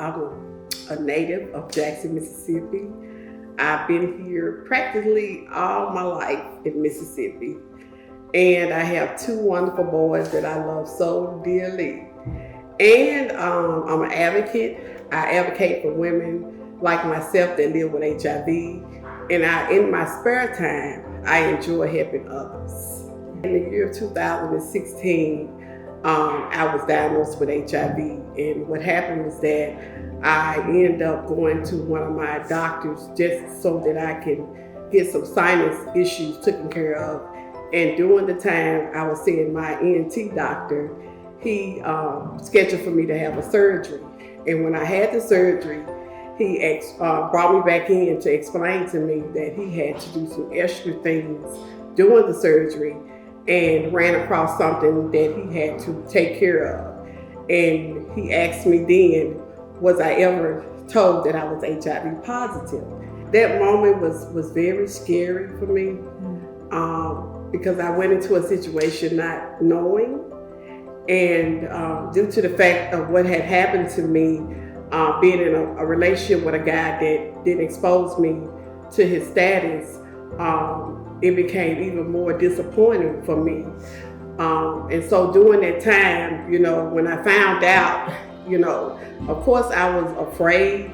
I'm a native of Jackson, Mississippi. I've been here practically all my life in Mississippi. And I have two wonderful boys that I love so dearly. And I'm an advocate. I advocate for women like myself that live with HIV. And in my spare time, I enjoy helping others. In the year 2016, I was diagnosed with HIV. And what happened was that I ended up going to one of my doctors just so that I can get some sinus issues taken care of. And during the time I was seeing my ENT doctor, he scheduled for me to have a surgery. And when I had the surgery, he brought me back in to explain to me that he had to do some extra things during the surgery and ran across something that he had to take care of. And he asked me then, was I ever told that I was HIV positive? That moment was very scary for me because I went into a situation not knowing, and due to the fact of what had happened to me, being in a relationship with a guy that didn't expose me to his status, it became even more disappointing for me. And so during that time, when I found out, of course I was afraid,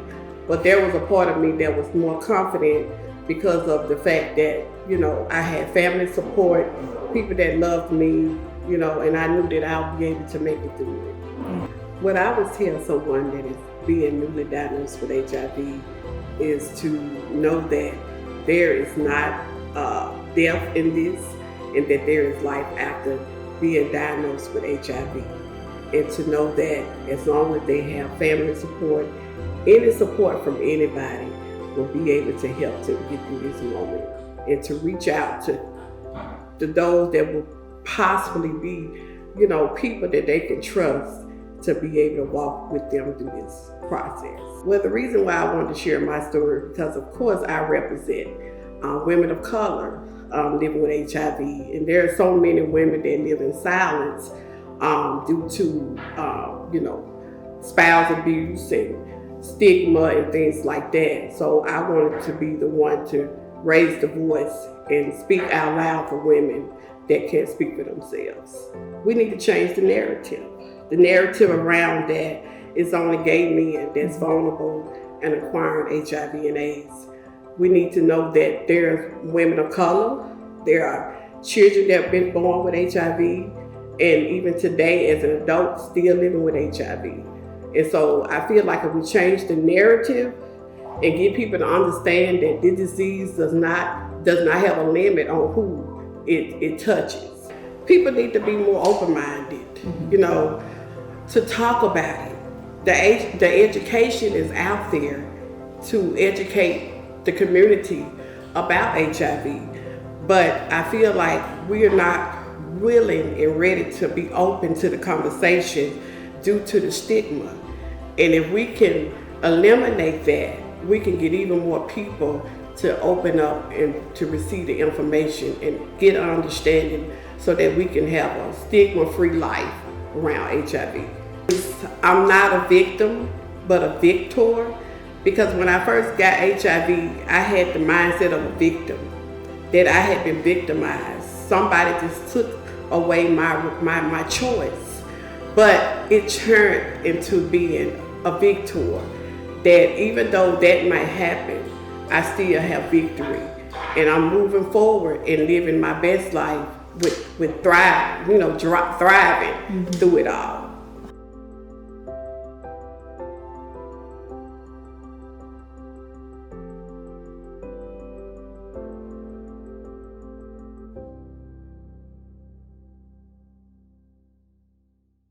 but there was a part of me that was more confident because of the fact that, I had family support, people that loved me, and I knew that I would be able to make it through it. What I would tell someone that is being newly diagnosed with HIV is to know that there is not death in this, and that there is life after being diagnosed with HIV. And to know that as long as they have family support, any support from anybody will be able to help to get through this moment, and to reach out to those that will possibly be, people that they can trust to be able to walk with them through this process. Well, the reason why I wanted to share my story, because of course I represent women of color living with HIV, and there are so many women that live in silence due to, spouse abuse and stigma and things like that. So I wanted to be the one to raise the voice and speak out loud for women that can't speak for themselves. We need to change the narrative. The narrative around that is only gay men that's vulnerable and acquiring HIV and AIDS. We need to know that there are women of color, there are children that have been born with HIV, and even today as an adult still living with HIV. And so I feel like if we change the narrative and get people to understand that this disease does not have a limit on who it touches. People need to be more open-minded, to talk about it. The education is out there to educate the community about HIV, but I feel like we are not willing and ready to be open to the conversation due to the stigma. And if we can eliminate that, we can get even more people to open up and to receive the information and get an understanding so that we can have a stigma-free life around HIV. I'm not a victim, but a victor, because when I first got HIV, I had the mindset of a victim, that I had been victimized. Somebody just took away my choice, but it turned into being a victor, that even though that might happen, I still have victory, and I'm moving forward and living my best life with thriving through it all.